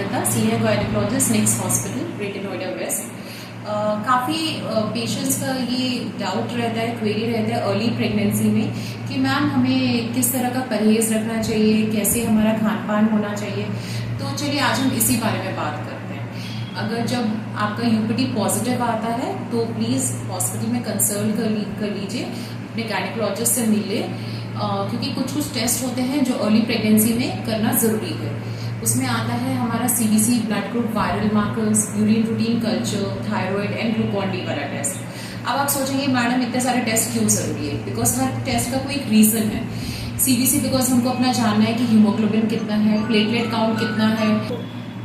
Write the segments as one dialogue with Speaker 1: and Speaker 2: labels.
Speaker 1: Amrita, senior gynaecologist, next hospital, greater Noida west. काफ़ी patients का ये डाउट रहता है, क्वेरी रहता है अर्ली प्रेगनेंसी में कि मैम हमें किस तरह का परहेज रखना चाहिए, कैसे हमारा खान पान होना चाहिए। तो चलिए आज हम इसी बारे में बात करते हैं। अगर जब आपका यूपीटी पॉजिटिव आता है तो प्लीज़ हॉस्पिटल में कंसल्ट कर लीजिए, अपने गायनेकोलॉजिस्ट से मिलिए, क्योंकि कुछ टेस्ट होते हैं जो अर्ली प्रेगनेंसी में करना ज़रूरी है। उसमें आता है हमारा CBC, blood group, viral markers, urine routine culture, thyroid and Glucon D वाला टेस्ट। अब आप सोचेंगे मैडम इतने सारे टेस्ट क्यों ज़रूरी है? बिकॉज हर टेस्ट का कोई एक रीज़न है। सीबीसी बिकॉज हमको अपना जानना है कि हीमोग्लोबिन कितना है, प्लेटलेट काउंट कितना है।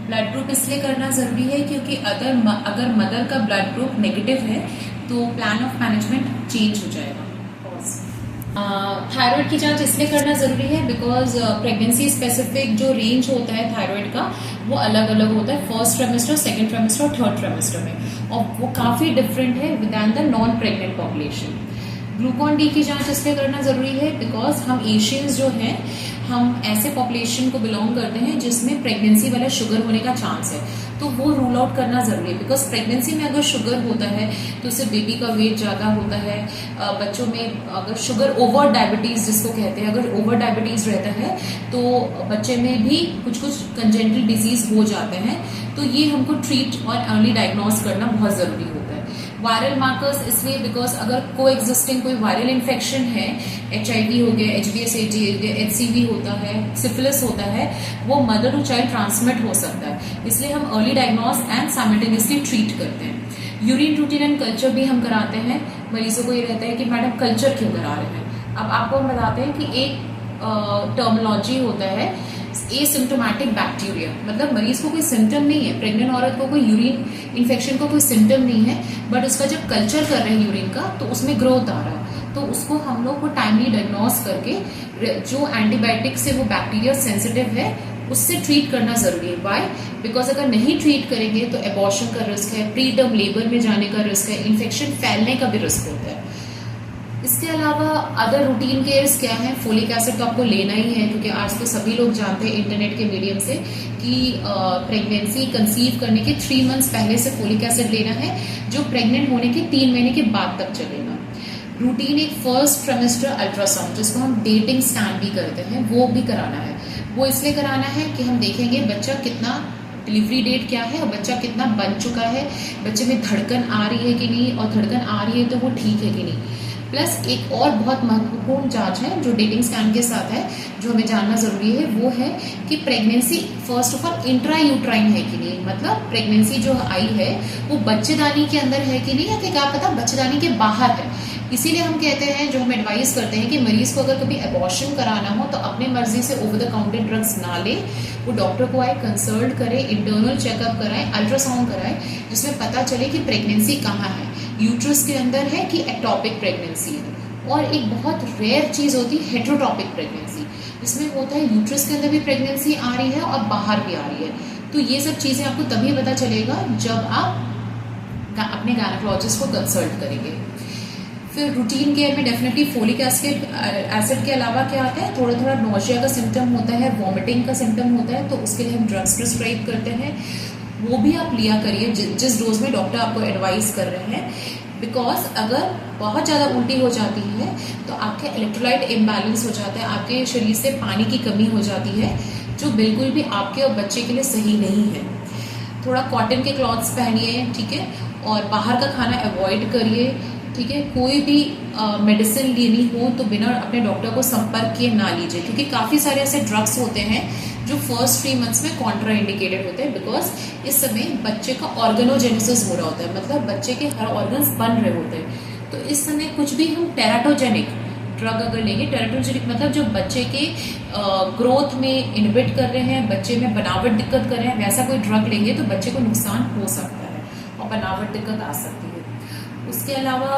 Speaker 1: ब्लड ग्रुप इसलिए करना ज़रूरी है क्योंकि अगर मदर का ब्लड ग्रुप नेगेटिव है तो प्लान ऑफ मैनेजमेंट चेंज हो जाएगा। थायराइड की जांच इसलिए करना ज़रूरी है बिकॉज प्रेगनेंसी स्पेसिफिक जो रेंज होता है थायराइड का वो अलग अलग होता है, फर्स्ट ट्राइमेस्टर, सेकेंड ट्राइमेस्टर और थर्ड ट्राइमेस्टर में, और वो काफ़ी डिफरेंट है within the non pregnant population. ग्लूकॉन डी की जांच इसलिए करना ज़रूरी है बिकॉज हम एशियंस जो हैं हम ऐसे पॉपुलेशन को बिलोंग करते हैं जिसमें प्रेगनेंसी वाला शुगर होने का चांस है, तो वो रूल आउट करना ज़रूरी है। बिकॉज प्रेगनेंसी में अगर शुगर होता है तो उससे बेबी का वेट ज़्यादा होता है। बच्चों में अगर शुगर ओवर डायबिटीज़ जिसको कहते हैं, अगर ओवर डायबिटीज़ रहता है तो बच्चे में भी कुछ कंजेनिटल डिजीज़ हो जाते हैं, तो ये हमको ट्रीट और अर्ली डायग्नोज करना बहुत ज़रूरी होता है। वायरल मार्कर्स इसलिए बिकॉज अगर को एग्जिस्टिंग कोई वायरल इन्फेक्शन है, HIV हो गया, HBsAg हो गया, HCV होता है, सिफिलिस होता है, वो मदर टू चाइल्ड ट्रांसमिट हो सकता है, इसलिए हम early diagnose and simultaneously treat करते हैं। यूरिन रूटीन एंड कल्चर भी हम कराते हैं। मरीजों को ये रहता है कि मैडम कल्चर क्यों करा रहे हैं? अब आपको हम बताते हैं कि एक टर्मिनोलॉजी होता है एसिम्प्टोमेटिक बैक्टीरिया, मतलब मरीज को कोई सिम्टम नहीं है, प्रेग्नेंट औरत को कोई यूरिन इन्फेक्शन का कोई सिम्टम नहीं है, बट उसका जब कल्चर कर रहे हैं यूरिन का तो उसमें ग्रोथ आ रहा है, तो उसको हम लोग को टाइमली डायग्नोज करके जो एंटीबायोटिक से वो बैक्टीरिया सेंसिटिव है उससे ट्रीट करना जरूरी है। वाई? बिकॉज अगर नहीं ट्रीट करेंगे तो एबॉर्शन का रिस्क है, प्री टर्म लेबर में जाने का रिस्क है, इन्फेक्शन फैलने का भी रिस्क होता है। इसके अलावा अदर रूटीन केयर्स क्या है? फोलिक एसिड तो आपको लेना ही है, क्योंकि आज तो सभी लोग जानते हैं इंटरनेट के मीडियम से कि प्रेगनेंसी कंसीव करने के 3 मंथ्स पहले से फोलिक एसिड लेना है, जो प्रेग्नेंट होने के 3 महीने के बाद तक चलेगा। रूटीन एक फर्स्ट ट्राइमेस्टर अल्ट्रासाउंड जिसको हम डेटिंग स्कैन भी करते हैं वो भी कराना है। वो इसलिए कराना है कि हम देखेंगे बच्चा कितना, डिलीवरी डेट क्या है और बच्चा कितना बन चुका है, बच्चे में धड़कन आ रही है कि नहीं, और धड़कन आ रही है तो वो ठीक है कि नहीं। प्लस एक और बहुत महत्वपूर्ण जांच है जो डेटिंग स्कैन के साथ है, जो हमें जानना जरूरी है, वो है कि pregnancy first of all intra uterine है कि नहीं, मतलब प्रेगनेंसी जो आई है वो बच्चेदानी के अंदर है कि नहीं, या क्या पता बच्चेदानी के बाहर है। इसीलिए हम कहते हैं, जो हम एडवाइस करते हैं कि मरीज को अगर कभी एबॉर्शन कराना हो तो अपने मर्जी से ओवर द काउंटर ड्रग्स ना ले, वो डॉक्टर को आए, कंसल्ट करे, इंटरनल चेकअप कराए, अल्ट्रासाउंड कराए, जिसमें पता चले कि प्रेगनेंसी कहाँ है, यूट्रस के अंदर है कि एक्टोपिक प्रेगनेंसी है। और एक बहुत रेयर चीज़ होती है हेट्रोटॉपिक प्रेगनेंसी, जिसमें होता है यूट्रस के अंदर भी प्रेगनेंसी आ रही है और बाहर भी आ रही है। तो ये सब चीज़ें आपको तभी पता चलेगा जब आप अपने गायनेकोलॉजिस्ट को कंसल्ट करेंगे। फिर रूटीन केयर में डेफिनेटली फोलिक एसिड के अलावा क्या आता है, थोड़ा थोड़ा नोशिया का सिम्टम होता है, वॉमिटिंग का सिम्टम होता है, तो उसके लिए हम ड्रग्स प्रिस्क्राइब करते हैं, वो भी आप लिया करिए जिस डोज में डॉक्टर आपको एडवाइस कर रहे हैं। बिकॉज अगर बहुत ज़्यादा उल्टी हो जाती है तो आपके इलेक्ट्रोलाइट इम्बैलेंस हो जाता है, आपके शरीर से पानी की कमी हो जाती है, जो बिल्कुल भी आपके और बच्चे के लिए सही नहीं है। थोड़ा कॉटन के क्लॉथ्स पहनिए, ठीक है, और बाहर का खाना अवॉइड करिए, ठीक है। कोई भी मेडिसिन लेनी हो तो बिना अपने डॉक्टर को संपर्क किए ना लीजिए, क्योंकि काफ़ी सारे ऐसे ड्रग्स होते हैं जो फर्स्ट 3 मंथ्स में कॉन्ट्रा इंडिकेटेड होते हैं, बिकॉज इस समय बच्चे का ऑर्गेनोजेनेसिस हो रहा होता है, मतलब बच्चे के हर ऑर्गन्स बन रहे होते हैं। तो इस समय कुछ भी हम टेराटोजेनिक ड्रग अगर लेंगे, टेराटोजेनिक मतलब जो बच्चे के ग्रोथ में इनहिबिट कर रहे हैं, बच्चे में बनावट दिक्कत कर रहे हैं, वैसा कोई ड्रग लेंगे तो बच्चे को नुकसान हो सकता है और बनावट दिक्कत आ सकती है। उसके अलावा